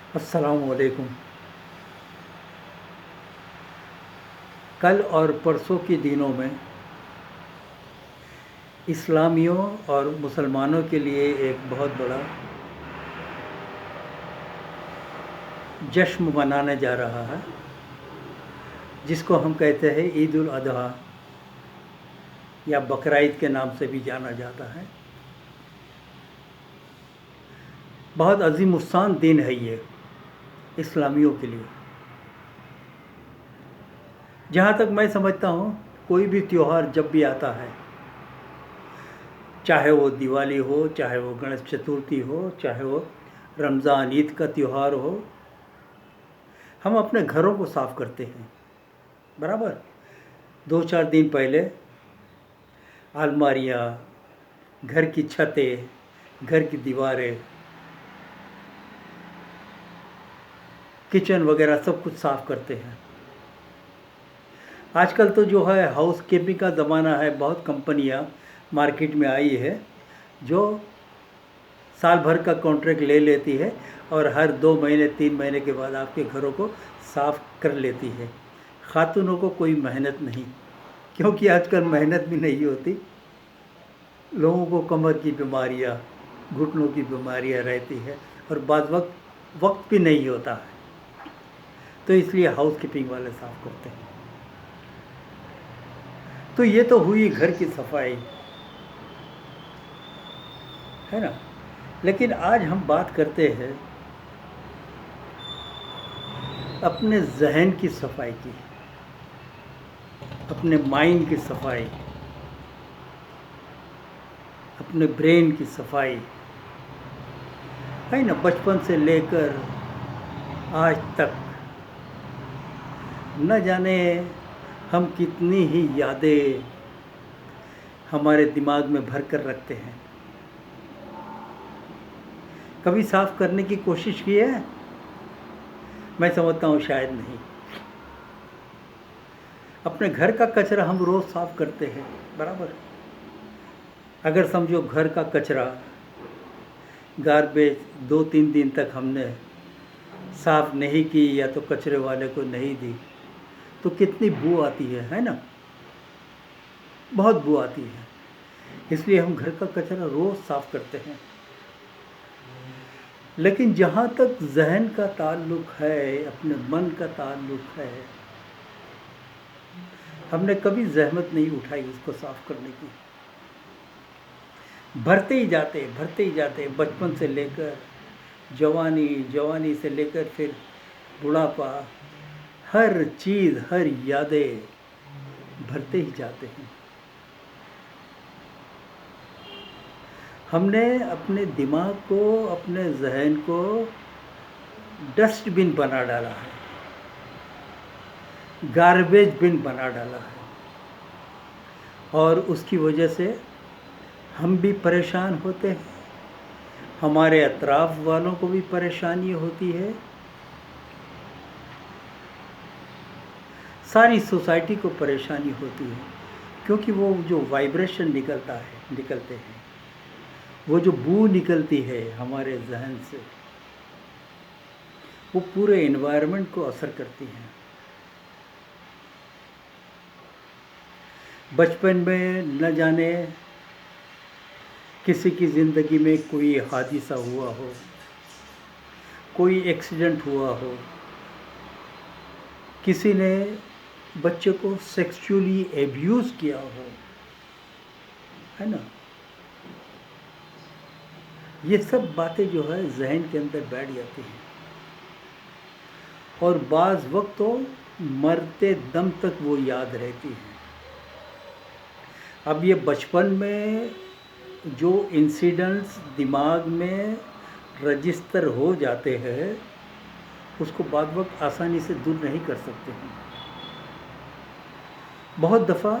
अस्सलामुअलैकुम। कल और परसों के दिनों में इस्लामियों और मुसलमानों के लिए एक बहुत बड़ा जश्न मनाने जा रहा है, जिसको हम कहते हैं ईद उल अज़हा या बकरीद के नाम से भी जाना जाता है। बहुत अज़ीमुस्शान दिन है ये इस्लामियों के लिए। जहाँ तक मैं समझता हूँ, कोई भी त्यौहार जब भी आता है, चाहे वो दिवाली हो, चाहे वो गणेश चतुर्थी हो, चाहे वो रमज़ान ईद का त्यौहार हो, हम अपने घरों को साफ़ करते हैं। बराबर 2-4 दिन पहले अलमारियाँ, घर की छतें, घर की दीवारें, किचन वगैरह सब कुछ साफ़ करते हैं। आजकल तो जो है हाउस कीपिंग का ज़माना है। बहुत कंपनियां मार्केट में आई है जो साल भर का कॉन्ट्रैक्ट ले लेती है और हर 2 महीने 3 महीने के बाद आपके घरों को साफ़ कर लेती है। खातूनों को कोई मेहनत नहीं, क्योंकि आजकल मेहनत भी नहीं होती। लोगों को कमर की बीमारियां, घुटनों की बीमारियां रहती है और बाद वक्त भी नहीं होता है, तो इसलिए हाउस कीपिंग वाले साफ़ करते हैं। तो ये तो हुई घर की सफाई, है ना। लेकिन आज हम बात करते हैं अपने जहन की सफाई की, अपने माइंड की सफाई, अपने ब्रेन की सफाई, है ना। बचपन से लेकर आज तक न जाने हम कितनी ही यादें हमारे दिमाग में भर कर रखते हैं। कभी साफ करने की कोशिश की है? मैं समझता हूँ शायद नहीं। अपने घर का कचरा हम रोज़ साफ करते हैं, बराबर। अगर समझो घर का कचरा, गार्बेज 2-3 दिन तक हमने साफ नहीं की या तो कचरे वाले को नहीं दी, तो कितनी बू आती है ना। बहुत बू आती है। इसलिए हम घर का कचरा रोज़ साफ करते हैं। लेकिन जहाँ तक जहन का ताल्लुक़ है, अपने मन का ताल्लुक़ है, हमने कभी ज़हमत नहीं उठाई उसको साफ करने की। भरते ही जाते, बचपन से लेकर जवानी, जवानी से लेकर फिर बुढ़ापा, हर चीज़, हर यादें भरते ही जाते हैं। हमने अपने दिमाग को, अपने जहन को डस्टबिन बना डाला है, गार्बेज बिन बना डाला है, और उसकी वजह से हम भी परेशान होते हैं, हमारे अतराफ वालों को भी परेशानी होती है, सारी सोसाइटी को परेशानी होती है। क्योंकि वो जो वाइब्रेशन निकलते हैं, वो जो बू निकलती है हमारे जहन से, वो पूरे एनवायरनमेंट को असर करती है। बचपन में न जाने किसी की ज़िंदगी में कोई हादसा हुआ हो, कोई एक्सीडेंट हुआ हो, किसी ने बच्चे को सेक्सुअली एब्यूज़ किया हो, है ना। ये सब बातें जो है जहन के अंदर बैठ जाती हैं और बाज़ वक्त तो मरते दम तक वो याद रहती है। अब ये बचपन में जो इंसिडेंट्स दिमाग में रजिस्टर हो जाते हैं, उसको बाद वक्त आसानी से दूर नहीं कर सकते हैं। बहुत दफ़ा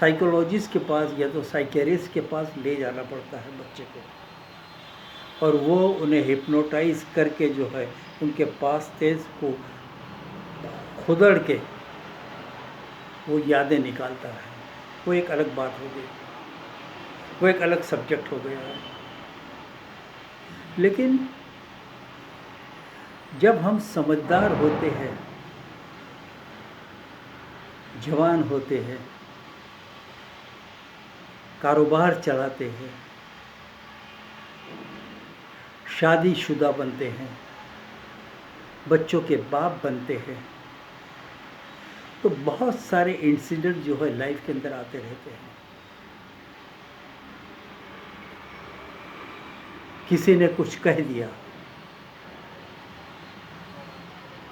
साइकोलॉजिस्ट के पास या तो साइकेरिस्ट के पास ले जाना पड़ता है बच्चे को, और वो उन्हें हिप्नोटाइज करके जो है उनके पास तेज को खुदड़ के वो यादें निकालता है। वो एक अलग बात हो गई, वो एक अलग सब्जेक्ट हो गया है। लेकिन जब हम समझदार होते हैं, जवान होते हैं, कारोबार चलाते हैं, शादीशुदा बनते हैं, बच्चों के बाप बनते हैं, तो बहुत सारे इंसिडेंट जो है लाइफ के अंदर आते रहते हैं। किसी ने कुछ कह दिया,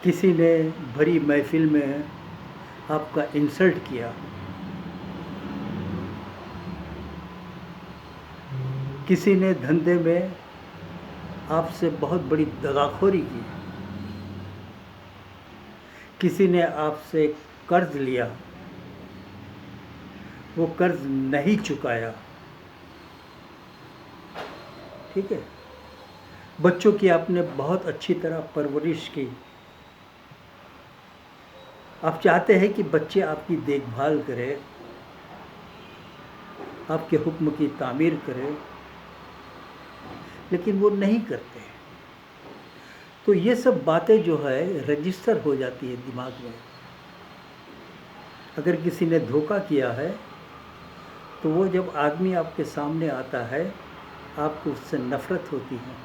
किसी ने भरी महफिल में आपका इंसल्ट किया, किसी ने धंधे में आपसे बहुत बड़ी दगाखोरी की, किसी ने आपसे कर्ज लिया, वो कर्ज नहीं चुकाया, ठीक है। बच्चों की आपने बहुत अच्छी तरह परवरिश की, आप चाहते हैं कि बच्चे आपकी देखभाल करें, आपके हुक्म की तामीर करें, लेकिन वो नहीं करते। तो ये सब बातें जो है रजिस्टर हो जाती है दिमाग में। अगर किसी ने धोखा किया है तो वो जब आदमी आपके सामने आता है, आपको उससे नफ़रत होती है।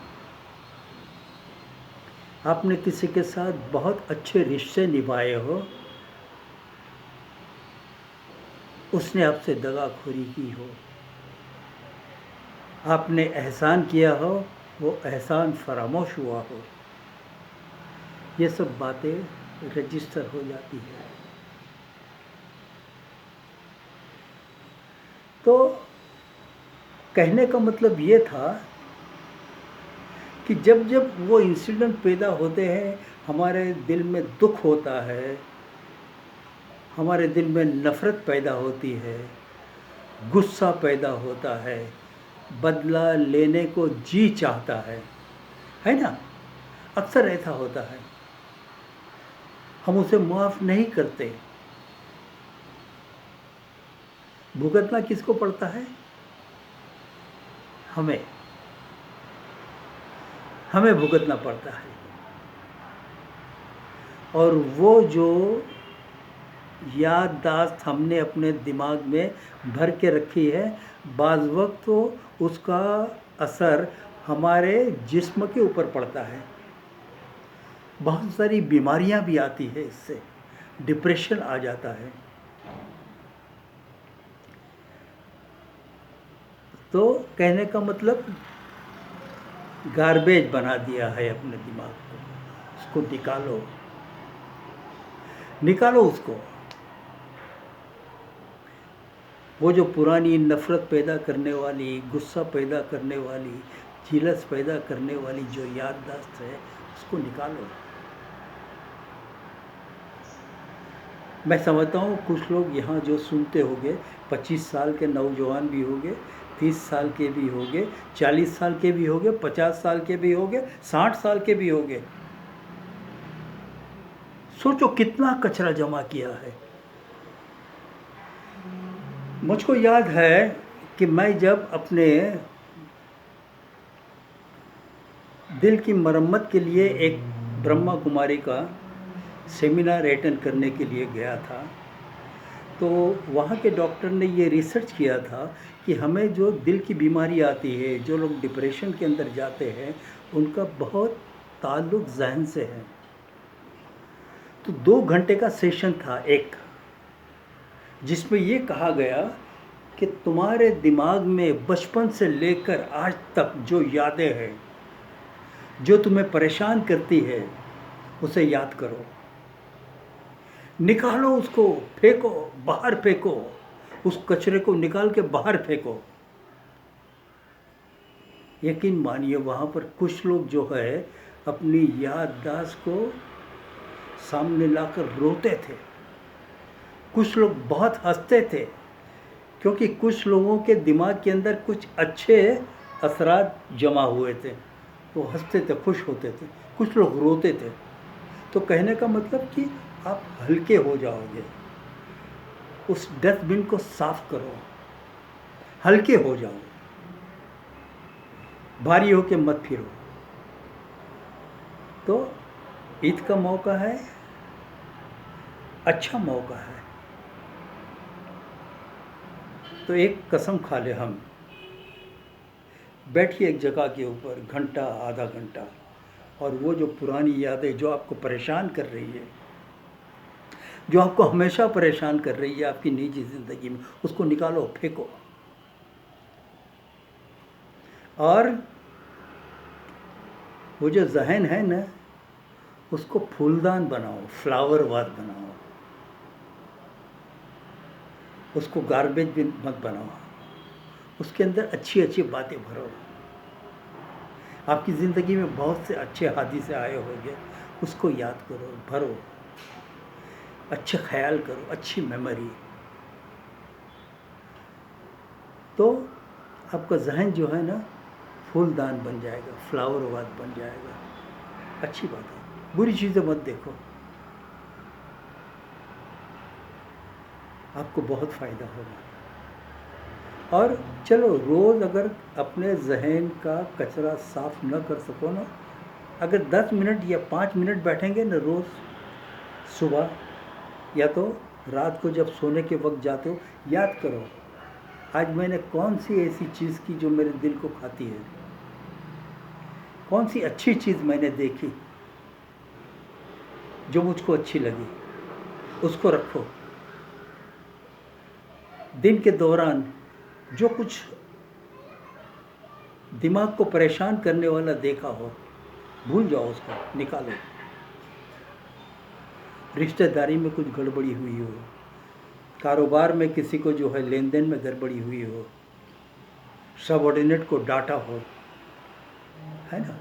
आपने किसी के साथ बहुत अच्छे रिश्ते निभाए हो, उसने आपसे दगाखोरी की हो, आपने एहसान किया हो, वो एहसान फरामोश हुआ हो, ये सब बातें रजिस्टर हो जाती है। तो कहने का मतलब ये था कि जब जब वो इंसिडेंट पैदा होते हैं, हमारे दिल में दुख होता है, हमारे दिल में नफ़रत पैदा होती है, गुस्सा पैदा होता है, बदला लेने को जी चाहता है ना? अक्सर ऐसा होता है, हम उसे माफ़ नहीं करते। भुगतना किसको पड़ता है? हमें भुगतना पड़ता है। और वो जो याददाश्त हमने अपने दिमाग में भर के रखी है, बाज़ वक्त तो उसका असर हमारे जिस्म के ऊपर पड़ता है। बहुत सारी बीमारियां भी आती है इससे, डिप्रेशन आ जाता है। तो कहने का मतलब गार्बेज बना दिया है अपने दिमाग को, उसको निकालो उसको। वो जो पुरानी नफ़रत पैदा करने वाली, गुस्सा पैदा करने वाली, झिलस पैदा करने वाली जो याददाश्त है, उसको निकालो। मैं समझता हूँ कुछ लोग यहाँ जो सुनते होंगे, 25 साल के नौजवान भी होंगे, 30 साल के भी होंगे, 40 साल के भी होंगे, 50 साल के भी होंगे, 60 साल के भी होंगे। सोचो कितना कचरा जमा किया है। मुझको याद है कि मैं जब अपने दिल की मरम्मत के लिए एक ब्रह्मा कुमारी का सेमिनार अटेंड करने के लिए गया था, तो वहाँ के डॉक्टर ने ये रिसर्च किया था कि हमें जो दिल की बीमारी आती है, जो लोग डिप्रेशन के अंदर जाते हैं, उनका बहुत ताल्लुक़ ज़हन से है। तो 2 घंटे का सेशन था एक, जिसमें ये कहा गया कि तुम्हारे दिमाग में बचपन से लेकर आज तक जो यादें हैं, जो तुम्हें परेशान करती है, उसे याद करो, निकालो उसको, फेंको, बाहर फेंको, उस कचरे को निकाल के बाहर फेंको। यकीन मानिए वहाँ पर कुछ लोग जो है अपनी याददाश्त को सामने लाकर रोते थे, कुछ लोग बहुत हंसते थे, क्योंकि कुछ लोगों के दिमाग के अंदर कुछ अच्छे असरात जमा हुए थे, वो हंसते थे, खुश होते थे। कुछ लोग रोते थे। तो कहने का मतलब कि आप हल्के हो जाओगे, उस डस्टबिन को साफ करो, हल्के हो जाओ, भारी होके मत फिरो। तो ईद का मौका है, अच्छा मौका है, तो एक कसम खा ले हम, बैठिए एक जगह के ऊपर घंटा आधा घंटा, और वो जो पुरानी यादें जो आपको परेशान कर रही है, जो आपको हमेशा परेशान कर रही है आपकी निजी ज़िंदगी में, उसको निकालो, फेंको, और वो जो जहन है ना, उसको फूलदान बनाओ, फ्लावर वाद बनाओ, उसको गार्बेज भी मत बनाओ, उसके अंदर अच्छी अच्छी बातें भरो। आपकी ज़िंदगी में बहुत से अच्छे हादिसे आए होंगे, उसको याद करो, भरो, अच्छे ख्याल करो, अच्छी मेमोरी, तो आपका जहन जो है ना फूलदान बन जाएगा, फ्लावर वाद बन जाएगा। अच्छी बात है, बुरी चीज़ें मत देखो, आपको बहुत फ़ायदा होगा। और चलो रोज़ अगर अपने जहन का कचरा साफ न कर सको ना, अगर 10 मिनट या 5 मिनट बैठेंगे ना रोज़, सुबह या तो रात को जब सोने के वक्त जाते हो, याद करो आज मैंने कौन सी ऐसी चीज़ की जो मेरे दिल को खाती है, कौन सी अच्छी चीज़ मैंने देखी जो मुझको अच्छी लगी, उसको रखो। दिन के दौरान जो कुछ दिमाग को परेशान करने वाला देखा हो, भूल जाओ, उसको निकालो। रिश्तेदारी में कुछ गड़बड़ी हुई हो, कारोबार में किसी को जो है लेन देन में गड़बड़ी हुई हो, सबऑर्डिनेट को डांटा हो, है ना,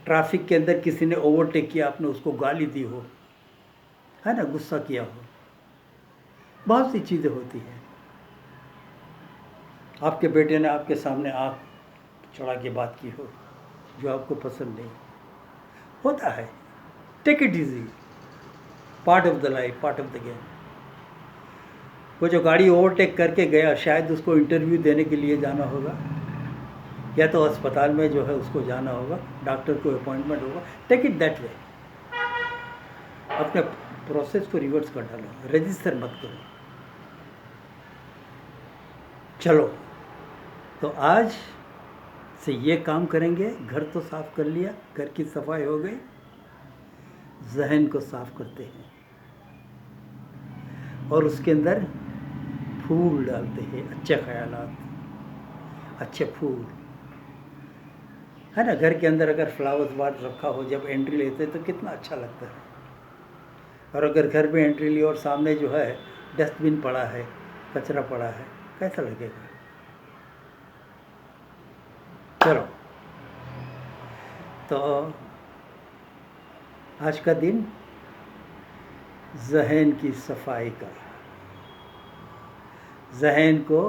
ट्रैफिक के अंदर किसी ने ओवरटेक किया, आपने उसको गाली दी हो, है ना, गुस्सा किया हो, बहुत सी चीज़ें होती हैं। आपके बेटे ने आपके सामने आँख चढ़ा के बात की हो जो आपको पसंद नहीं, होता है, take it easy, part of the life, part of the game. वो जो गाड़ी ओवरटेक करके गया, शायद उसको इंटरव्यू देने के लिए जाना होगा, या तो अस्पताल में जो है उसको जाना होगा, डॉक्टर को अपॉइंटमेंट होगा, टेक इट दैट वे, अपने प्रोसेस को रिवर्स कर डालो, रजिस्टर मत करो। चलो, तो आज से ये काम करेंगे, घर तो साफ कर लिया, घर की सफाई हो गई, जहन को साफ करते हैं और उसके अंदर फूल डालते हैं, अच्छे ख्यालात, अच्छे फूल, है ना। घर के अंदर अगर फ्लावर्स वाट रखा हो, जब एंट्री लेते तो कितना अच्छा लगता है। और अगर घर में एंट्री ली और सामने जो है डस्टबिन पड़ा है, कचरा पड़ा है, कैसा लगेगा। चलो, तो आज का दिन जहन की सफाई का, जहन को